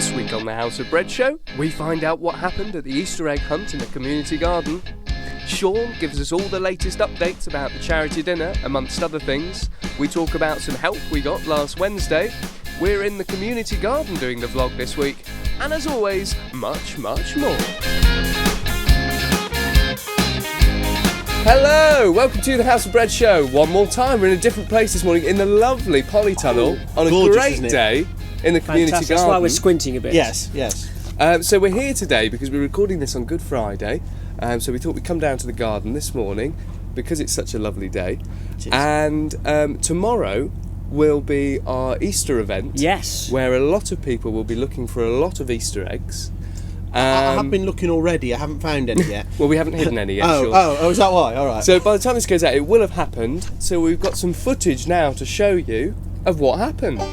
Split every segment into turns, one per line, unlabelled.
This week on the House of Bread Show, we find out what happened at the Easter egg hunt in the community garden. Shaun gives us all the latest updates about the charity dinner, amongst other things. We talk about some help we got last Wednesday. We're in the community garden doing the vlog this week. And as always, much, much more. Hello, welcome to the House of Bread Show. One more time, we're in a different place this morning in the lovely Polytunnel on a great day in the community garden.
That's why we're squinting a bit.
Yes.
So we're here today because we're recording this on Good Friday. So we thought we'd come down to the garden this morning because it's such a lovely day. And tomorrow will be our Easter event.
Yes.
Where a lot of people will be looking for a lot of Easter eggs.
I have been looking already. I haven't found any yet.
Well, we haven't hidden any yet.
Oh, is that why? All right.
So by the time this goes out, it will have happened. So we've got some footage now to show you of what happened.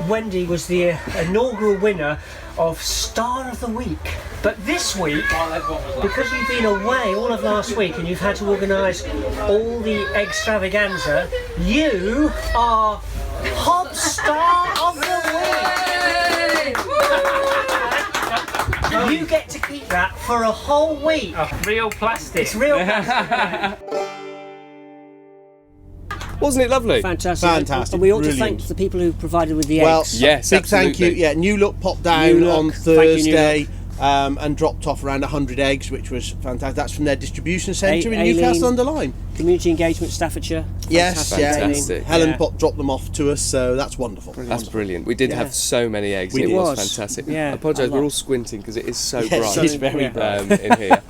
Wendy was the inaugural winner of Star of the Week. But this week, because you've been away all of last week and you've had to organise all the extravaganza, you are Hot Star of the Week! You get to keep that for a whole week.
Oh, real plastic.
It's real plastic.
Wasn't it lovely?
Fantastic. And we ought to thank the people who provided with the eggs.
Yes,
big
absolutely.
thank you. Yeah, New Look popped down on Thursday and dropped off around 100 eggs, which was fantastic. That's from their distribution centre in Newcastle-under-Lyme.
Community Engagement, Staffordshire.
Yes,
fantastic.
Helen dropped them off to us, so that's wonderful.
That's brilliant. We did have so many eggs.
It
was fantastic.
Yeah,
I apologise, we're all squinting because it is so
bright.
bright.
It's very bright.
In here.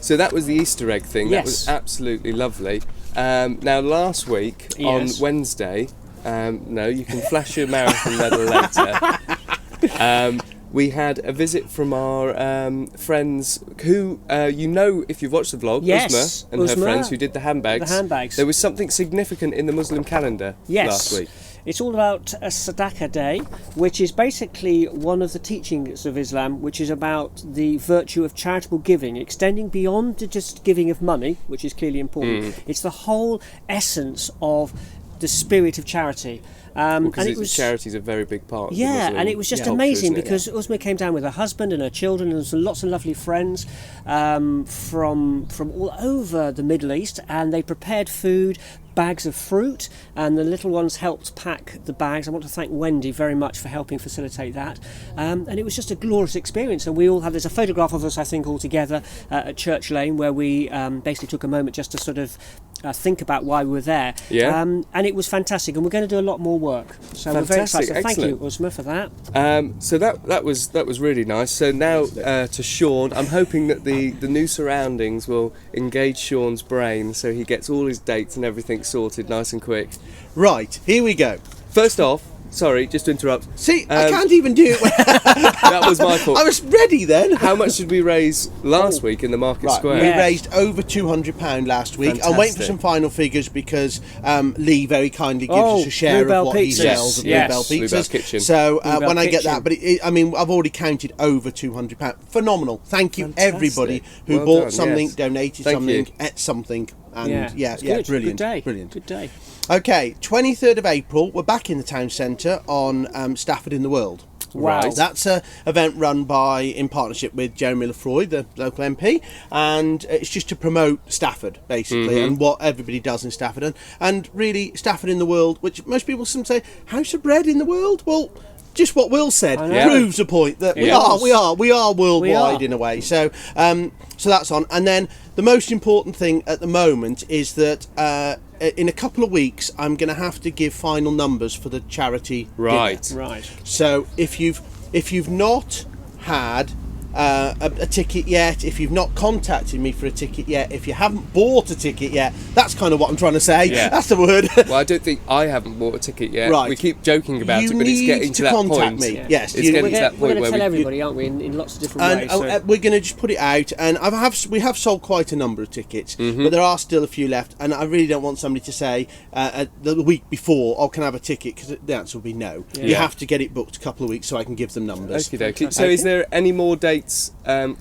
So that was the Easter egg thing.
Yes.
That was absolutely lovely. Now last week on Wednesday, no, you can flash your marathon medal later. We had a visit from our friends who, if you've watched the vlog, Uzma and her friends who did the handbags. There was something significant in the Muslim calendar last week.
It's all about a Sadaqah day, which is basically one of the teachings of Islam, which is about the virtue of charitable giving, extending beyond just giving of money, which is clearly important. It's the whole essence of the spirit of charity.
Because charity is a very big part of the Muslim
and it was just amazing because Uzma came down with her husband and her children and lots of lovely friends from all over the Middle East, and they prepared food, bags of fruit, and the little ones helped pack the bags. I want to thank Wendy very much for helping facilitate that, and it was just a glorious experience. And we all have, there's a photograph of us, I think, all together at Church Lane, where we basically took a moment just to sort of think about why we were there. And it was fantastic, and we're going to do a lot more work, so we're very excited. So thank you, Uzma, for that.
So that was really nice. So now to Shaun, I'm hoping that the new surroundings will engage Shaun's brain so he gets all his dates and everything sorted nice and quick.
Right, here we go.
First off, Sorry, just to interrupt.
See, I can't even do it.
That was my fault.
I was ready then.
How much did we raise last week in the Market Square?
We raised over £200 last week.
Fantastic.
I'm waiting for some final figures because Lee very kindly gives us a share of what he sells at Bluebell Pizzas.
Bluebell's Kitchen.
So when I get that, but I've already counted over £200. Phenomenal. Thank you, everybody who bought something, donated something, ate something. And brilliant.
Good day.
Okay, 23rd of April, we're back in the town centre on Stafford in the World.
Wow.
Right. That's an event run in partnership with Jeremy Lefroy, the local MP, and it's just to promote Stafford, basically, and what everybody does in Stafford. And really, Stafford in the World, which most people say, House of Bread in the World? Well, just what Will said proves the point that we are worldwide in a way. So that's on. And then the most important thing at the moment is that in a couple of weeks I'm going to have to give final numbers for the charity dinner.
Right.
So if you've not had a ticket yet, if you've not contacted me for a ticket yet, if you haven't bought a ticket yet, that's kind of what I'm trying to say.
Yeah.
That's the word.
Well, I don't think I haven't bought a ticket yet.
Right.
We keep joking about it, but it's getting to that point.
Contact me.
Yeah.
Yes,
it's getting to that point
we're going
where
to tell everybody, aren't we, in lots of different ways. So.
We're going to just put it out, and we have sold quite a number of tickets, but there are still a few left, and I really don't want somebody to say the week before, "Oh, can I have a ticket?" Because the answer will be no.
Yeah.
You have to get it booked a couple of weeks so I can give them numbers.
Okay. So, is there any more dates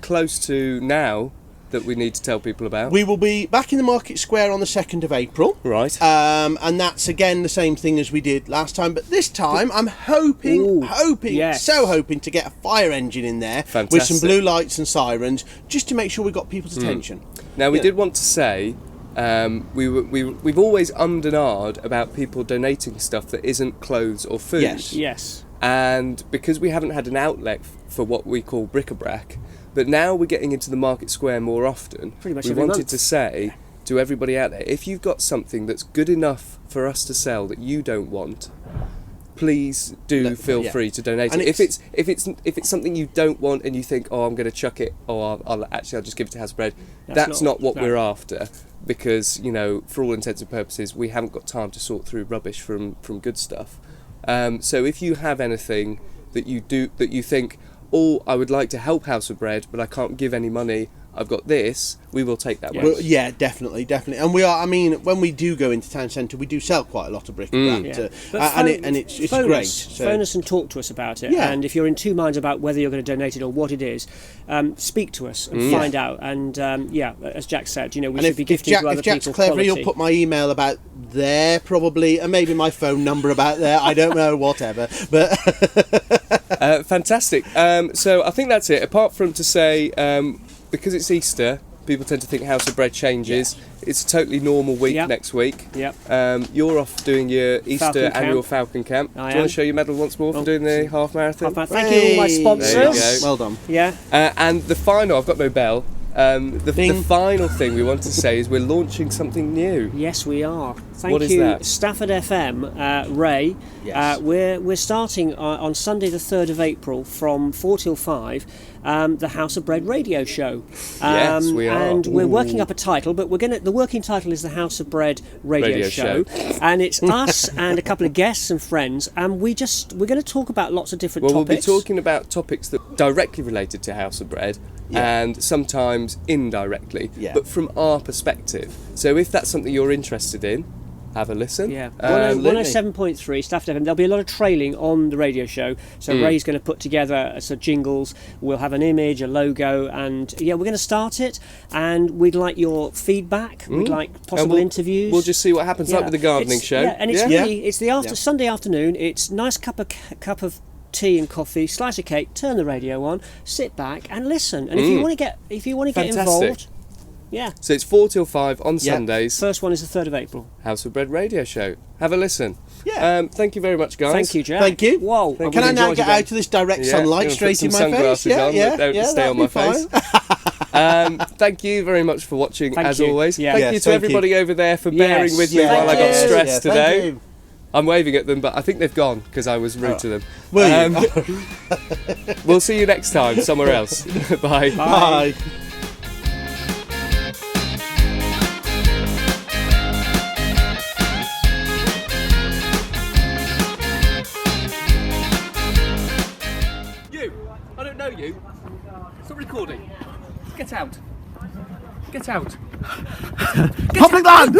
close to now that we need to tell people about?
We will be back in the Market Square on the 2nd of April.
Right.
And that's again the same thing as we did last time, but this time I'm hoping to get a fire engine in there with some blue lights and sirens, just to make sure we got people's attention.
Now, we did want to say we've always ummed and ahed about people donating stuff that isn't clothes or food.
Yes.
And because we haven't had an outlet for what we call bric-a-brac, but now we're getting into the Market Square more often,
pretty much
we
every
wanted
month.
to say to everybody out there, if you've got something that's good enough for us to sell that you don't want, please do feel free to donate
and
it. If it's something you don't want and you think, oh, I'm going to chuck it, or I'll just give it to House of Bread, that's not what we're after, because for all intents and purposes we haven't got time to sort through rubbish from good stuff. So if you have anything that you think, oh, I would like to help House of Bread, but I can't give any money, I've got this, we will take that.
Well, yeah, definitely. And we are, when we do go into town centre, we do sell quite a lot of bric-a-brac, and it's great.
Phone us and talk to us about it, and if you're in two minds about whether you're going to donate it or what it is, speak to us and find out. And as Jack said, we should be gifting to other people.
If Jack's clever,
quality.
he'll put my email about there probably, and maybe my phone number about there. I don't know, whatever. But
fantastic. So I think that's it. Apart from to say, because it's Easter, people tend to think House of Bread changes. It's a totally normal week next week. You're off doing your Easter annual Falcon Camp. Do you want to show your medal once more for doing the half marathon?
Thank you, all my sponsors.
There you go.
Well done.
Yeah.
And the final, I've got no bell. The final thing we want to say is we're launching something new.
Yes, we are. Thank
What is
you,
that?
Stafford FM, Ray.
Yes.
We're starting on Sunday the 3rd of April from 4 till 5. The House of Bread radio show.
Yes, we are.
And we're working up a title, but the working title is the House of Bread radio show. And it's us and a couple of guests and friends, and we're going to talk about lots of different topics.
We'll be talking about topics that are directly related to House of Bread, and sometimes indirectly, but from our perspective. So if that's something you're interested in, have a listen.
107.3 Stafford FM. There'll be a lot of trailing on the radio show. So Ray's going to put together some jingles. We'll have an image, a logo, and we're going to start it. And we'd like your feedback. We'd like possible interviews.
We'll just see what happens, like with the gardening show.
And it's really it's the Sunday afternoon. It's nice cup of tea and coffee, slice of cake. Turn the radio on, sit back and listen. And if you want to get involved. Yeah.
So it's 4 till 5 on Sundays.
First one is the 3rd of April.
House of Bread radio show. Have a listen. Yeah. Thank you very much, guys.
Thank you, Jack.
Thank you.
Whoa.
Can I now get out of this direct sunlight straight in my face?
Don't stay on my face. Thank you very much for watching, as always. Thank you to everybody over there for bearing with me while I got stressed today. I'm waving at them, but I think they've gone because I was rude to them. We'll see you next time somewhere else. Bye.
Bye.
you. Stop recording. Get out. Get out.
Public land!